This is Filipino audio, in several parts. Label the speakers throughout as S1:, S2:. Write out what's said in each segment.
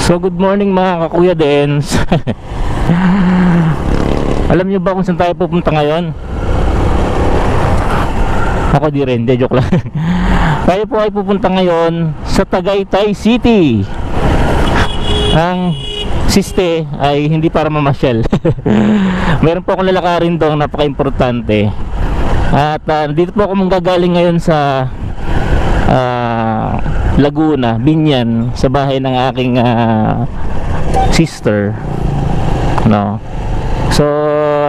S1: So good morning mga kakuya Dens. Alam niyo ba kung saan tayo pupunta ngayon? Ako di rin, joke lang. Tayo po ay pupunta ngayon sa Tagaytay City. Ang siste ay hindi para mamasyal. Meron po akong lalakarin doon, napaka-importante. At dito po ako manggagaling ngayon sa Laguna, Binyan, sa bahay ng aking sister, no? So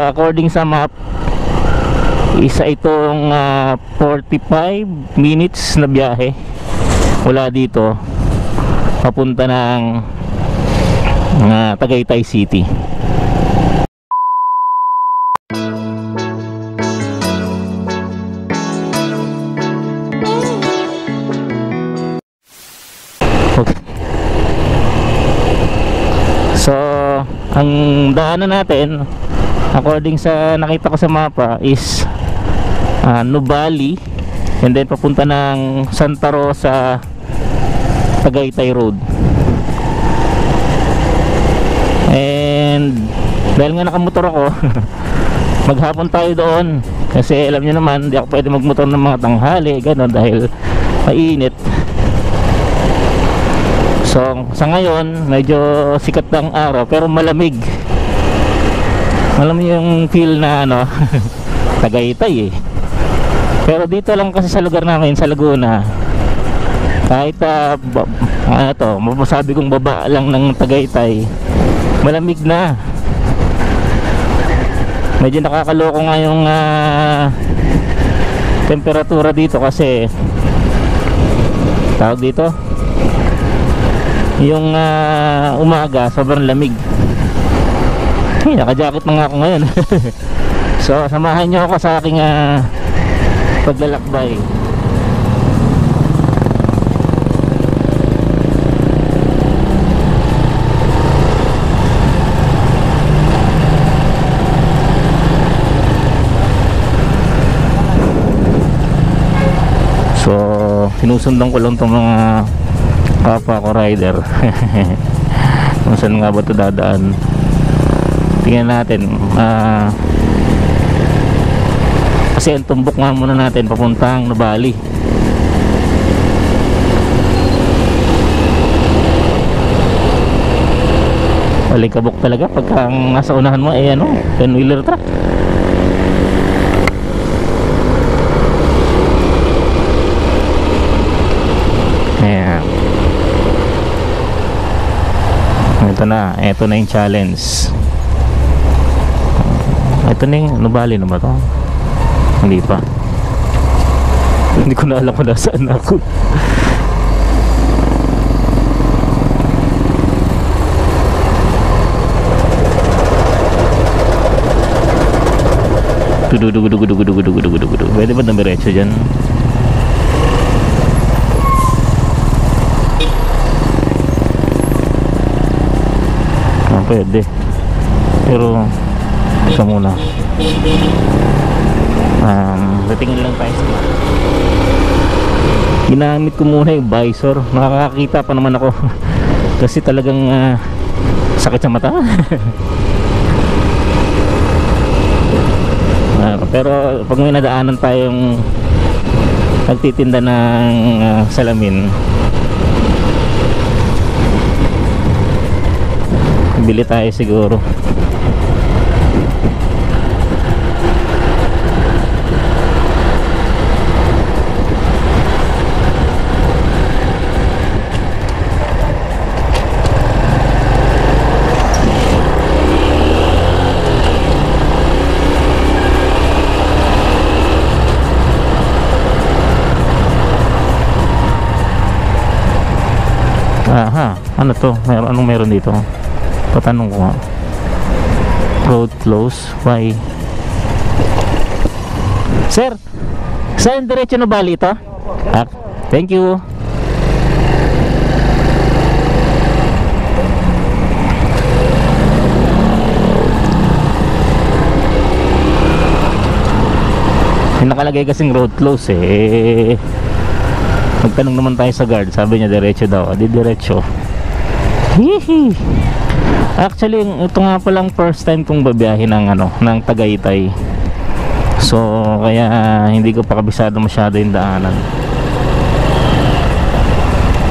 S1: according sa map, isa itong 45 minutes na biyahe mula dito papunta ng Tagaytay City. So, ang daanan natin according sa nakita ko sa mapa is Nubali, and then papunta ng Santa Rosa Tagaytay Road. And dahil nga nakamotor ako, maghapon tayo doon kasi alam niyo naman, hindi ako pwede magmotor ng mga tanghali, gano'n, dahil mainit. So sa ngayon medyo sikat ang araw pero malamig. Alam mo yung feel na Tagaytay eh. Pero dito lang kasi sa lugar namin sa Laguna, kahit masasabi kong baba lang ng Tagaytay, malamig na. Medyo nakakaloko nga yung temperatura dito kasi tawag dito yung umaga sobrang lamig. Naka-jacket na nga ako ngayon. So samahan nyo ako sa aking paglalakbay. So sinusundan ko lang itong mga kapwa ko rider. Kung saan nga ba ito dadaan, tingnan natin. Kasi ang tumbok nga muna natin papuntang Nubali. Balikabok talaga pagka nasa unahan mo 10-wheeler truck. Ayan. Ito na yung challenge. Ito na yung Nubali na ba ito? Hindi pa. Hindi ko na alam kung nasaan ako. Pwede ba namiretso dyan? Pwede, pero isa muna. Titingin lang tayo sa map. Ginamit ko muna yung visor. Nakakakita pa naman ako. Kasi talagang sakit sa mata. Pero pag may nadaanan tayong nagtitinda ng salamin, bili tayo siguro. Aha, ano to? Anong meron dito? Patanong ko nga. Road close. Why? Sir, saan diretso Nubali ito? Thank you. Yung nakalagay kasing road close Nagtanong naman tayo sa guard, sabi niya diretso daw. Di diretso. Hihi. Actually, ito nga palang first time kong babiyahin ng Tagaytay. So, kaya hindi ko pa kabisado masyado yung daanan.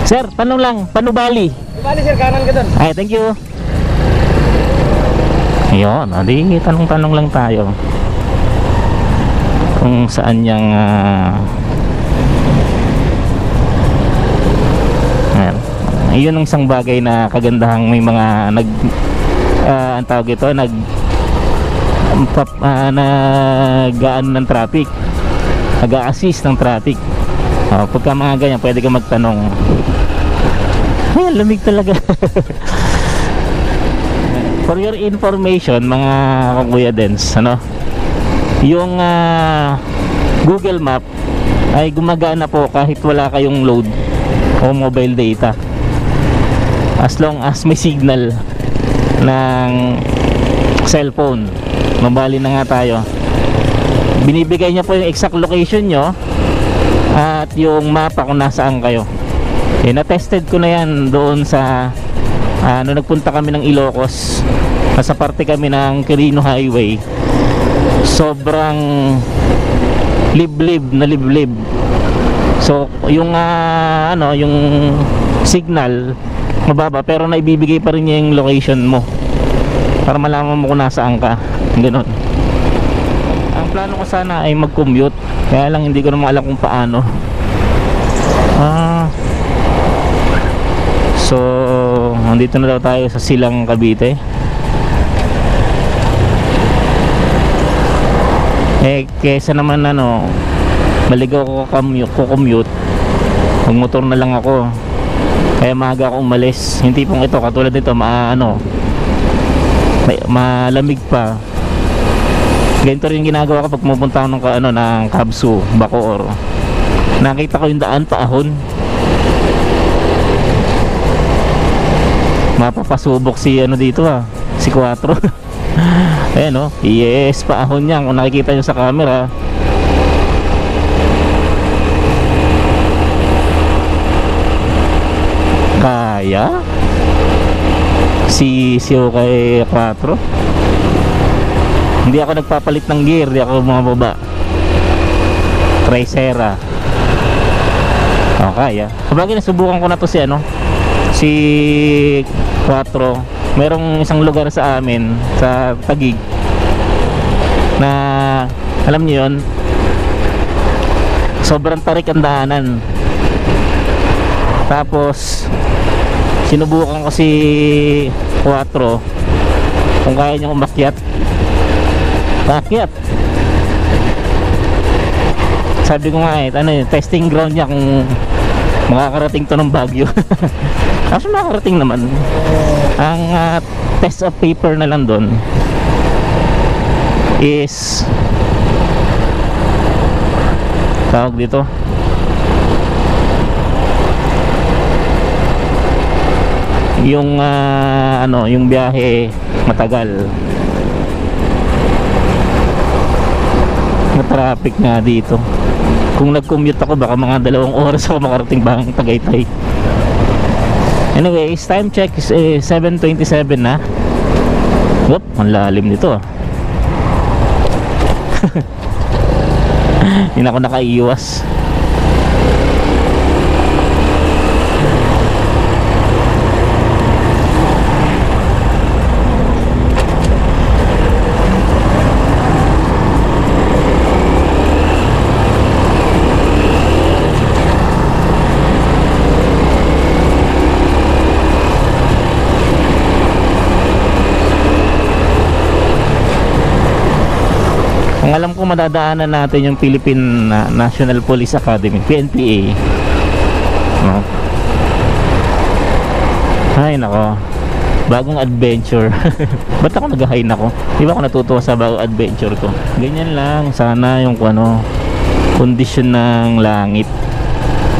S1: Sir, tanong lang, paano Bali?
S2: Bali sir, kanan ka doon.
S1: Ay, thank you. Ayun, di tanong-tanong lang tayo kung saan yung yun ang isang bagay na kagandahang may mga ang tawag ito, nag-gaan ng traffic, nag-a-assist ng traffic. Pagka mga ganyan, pwede ka magtanong. Ay, lamig talaga. For your information, mga Kuya Dens, yung Google Map ay gumagana po kahit wala kayong load o mobile data, as long as may signal ng cellphone. Mabali na nga tayo, binibigay niya po yung exact location nyo at yung mapa kung nasaan kayo. Na-tested ko na yan doon sa nagpunta kami ng Ilocos, nasa parte kami ng Quirino Highway. Sobrang liblib na liblib. So yung yung signal mababa, pero naibibigay pa rin niya yung location mo para malaman mo kung nasaan ka. Ganun. Ang plano ko sana ay mag-commute, kaya lang hindi ko naman alam kung paano. So nandito na daw tayo sa Silang Cavite. Kesa naman maligaw ko commute, magmotor na lang ako, kaya maaga ako umalis. Hindi pong ito katulad nito malamig pa. Ganito rin ginagawa ko pag pumunta ako ng Kabsu, Bacoor. Nakita ko yung daan paahon, mapapasubok si dito si 4. Ayan yes, paahon niya kung nakikita nyo sa camera. Kaya si kay 4. Hindi ako nagpapalit ng gear, hindi ako bumababa. Tricera. Kaya. Sabagay nasubukan ko na to si 4. Merong isang lugar sa amin sa Taguig na alam niyo yun, sobrang tarik ang daanan. Tapos sinubukan ko si 4 kung kaya niya umakyat. Sabi ko nga testing ground niya kung makakarating to ng Baguio. Actually makakarating naman. Ang test of paper na lang doon is tawag dito yung yung biyahe matagal na traffic nga dito. Kung nag-commute ako baka mga 2 oras ako makarating bang Tagaytay. Anyway, time check is 7:27 na. Whoop, ang lalim nito. Hindi na ako nakaiwas. Ang alam ko madadaanan natin yung Philippine National Police Academy, PNPA. Ay nako, bagong adventure. Ba't ako nag-high ako? Di ba ako natutuwa sa bagong adventure ko? Ganyan lang, sana yung kondisyon ng langit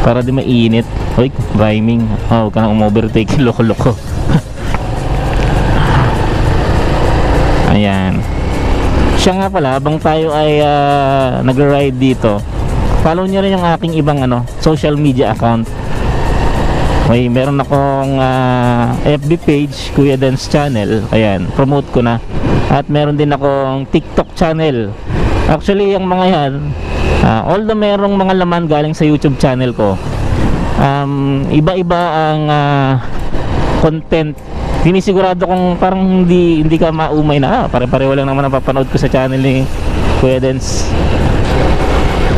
S1: para di mainit. Hoy, rhyming. Huwag ka nang umovertake, loko-loko. Ayan. Siya nga pala, habang tayo ay nag-ride dito, follow nyo rin yung aking ibang social media account. Meron akong FB page, Kuya Dance Channel. Ayan, promote ko na. At meron din akong TikTok channel. Actually, yung mga yan, although merong mga laman galing sa YouTube channel ko, iba-iba ang content. Sinisigurado kong parang hindi ka maumay na pare-pareho lang naman ang papanood ko sa channel ni Kuya Dance.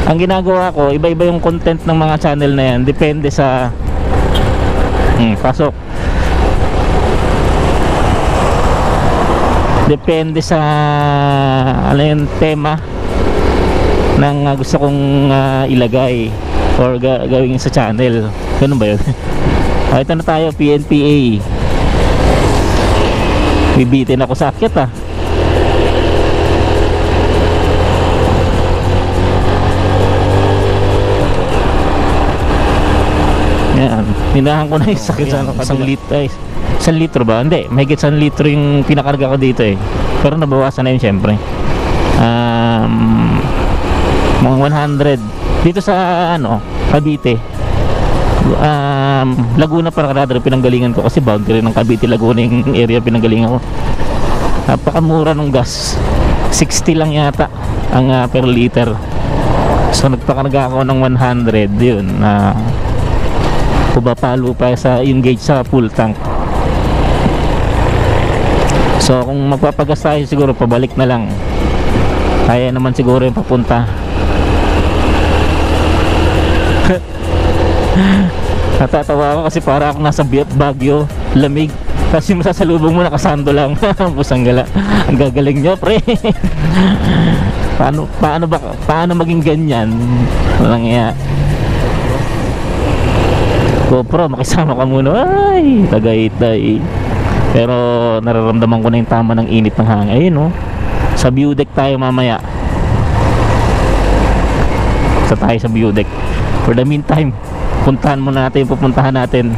S1: Ang ginagawa ko, iba-iba yung content ng mga channel na yan. Depende sa pasok. Depende sa ano yung tema ng gusto kong ilagay or gawin sa channel. Ganun ba yun? Ito na tayo, PNPA. Bibitin ako sa akyat Yan, hinahan ko na yung sakit sa isang litro ba? Hindi, mahigit 1 litro yung pinakarga ko dito pero nabawasan na yun syempre. Mga 100 dito sa Cavite, Laguna para Radar pinanggalingan ko kasi boundary ng Cavite Laguna yung area pinanggalingan ko. Napakamura ng gas, 60 lang yata ang per liter. So nagpakarga ako ng 100 yun pabapalo pa sa yung gauge sa full tank. So kung magpapagas tayo siguro pabalik na lang, kaya naman siguro yung papunta. Natatawa ako kasi para ako nasa Baguio, lamig, kasi masasalubong mo nakasando lang. Pusang gala, ang gagaling nyo pre. paano maging ganyan? Walang iya. GoPro, makisama ka muna. Ay, Tagaytay. Pero nararamdaman ko na yung tama ng init ng hangin. Ayun sa view deck tayo mamaya. Tayo sa view deck. For the meantime, puntahan muna natin yung pupuntahan natin.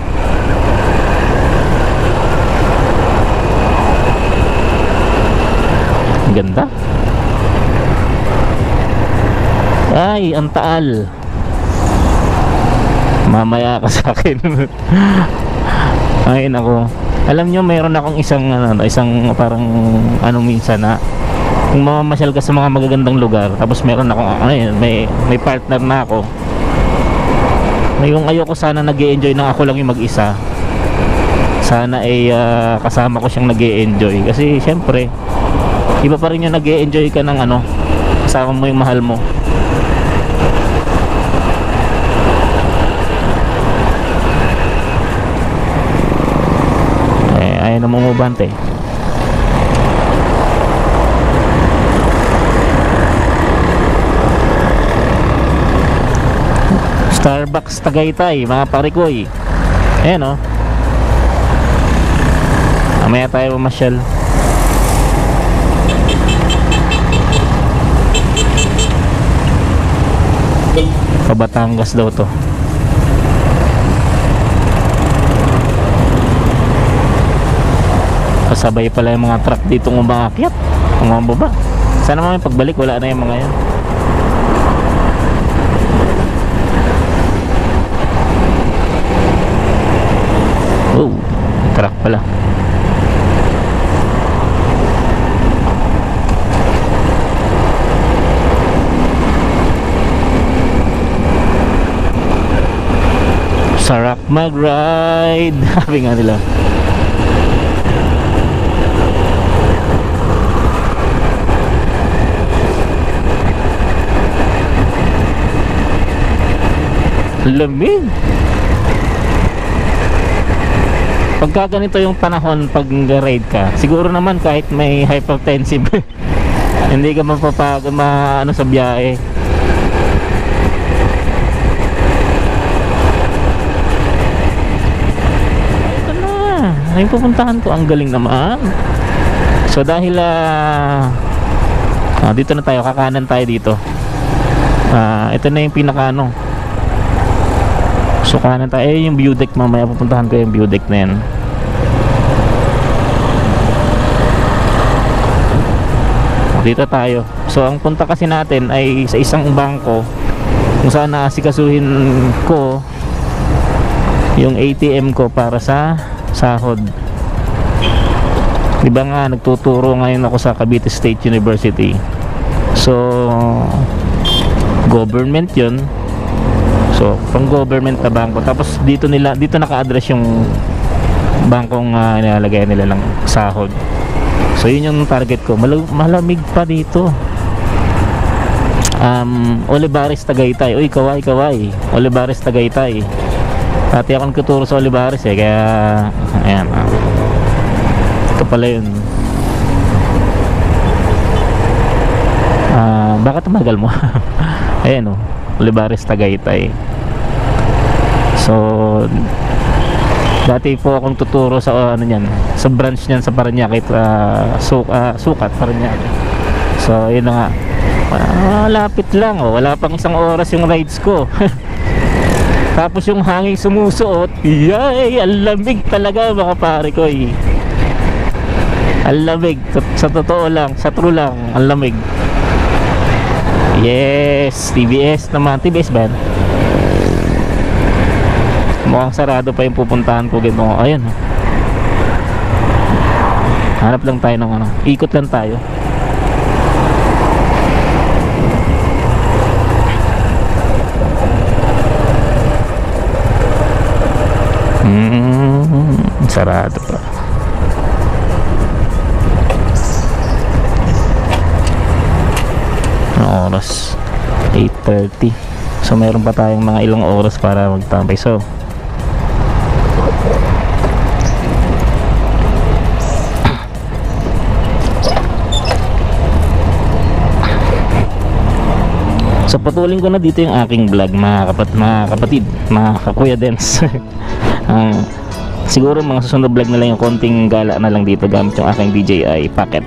S1: Ang ganda. Ay, ang taal. Mamaya ka sa akin. Ay nako. Alam nyo, mayroon akong isang parang minsan kung mamamasyal ka sa mga magagandang lugar, tapos meron akong may partner na ako. Yung ayoko sana nag-e-enjoy na ako lang yung mag-isa. Sana kasama ko siyang nag-e-enjoy kasi syempre iba pa rin yung nag-e-enjoy ka ng kasama mo yung mahal mo. Ayaw na mumubante. Starbucks Tagaytay, mga parikoy. Ayan mamaya tayo mamasyal. Batangas daw to. Kasabay pala yung mga truck dito umakyat, umababa. Sana mamaya pagbalik wala na yung mga yan. Oh, truck pala. Sarap mag-ride. Sabi nga nila. Lamig. Pagka ganito yung panahon pag ride ka, siguro naman kahit may hypertensive hindi ka mapapagod sa biyahe. Ito na, ay pupuntahan ko, ang galing naman. So dahil dito na tayo, kakanan tayo dito. Ito na yung pinaka so kanan tayo, yung view deck, mamaya pupuntahan ko yung view deck na yan. Dito tayo. So ang punta kasi natin ay sa isang bangko kung saan naasikasuhin ko yung ATM ko para sa sahod. Diba nga, nagtuturo ngayon ako sa Cavite State University. So, government yun. So, pang government na bangko. Tapos dito naka-address yung bangkong nilalagay nila ng sahod. So, yun yung target ko. Malamig pa dito. Olivares, Tagaytay. Uy, kaway. Olivares, Tagaytay. Dati akong tuturo sa Olivares kaya ayan. Ito pala yun. Bakit tumagal mo? Ayan o, Olivares, Tagaytay. So, dati po akong tuturo sa sa branch niyan sa Parañaque, Sukat, Parañaque. So, yun na nga. Lapit lang oh. Wala pang isang oras yung rides ko. Tapos yung hangin sumusuot. Yay, ang lamig talaga mga pare ko eh. Ang lamig. Sa totoo lang, sa true lang, ang lamig. Yes, TBS naman. TBS ba yan? Mukhang sarado pa yung pupuntahan ko. Ayan. Hanap lang tayo ng ikot lang tayo. Sarado pa. Anong oras? 8:30. So meron pa tayong mga ilang oras para magtambay. So patuloy ko na dito yung aking vlog mga kapatid, mga kakuya Dens. Siguro mga susunod vlog na lang yung konting gala na lang dito gamit yung aking DJI Pocket.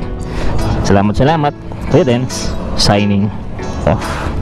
S1: Salamat Kuya Dens, signing off.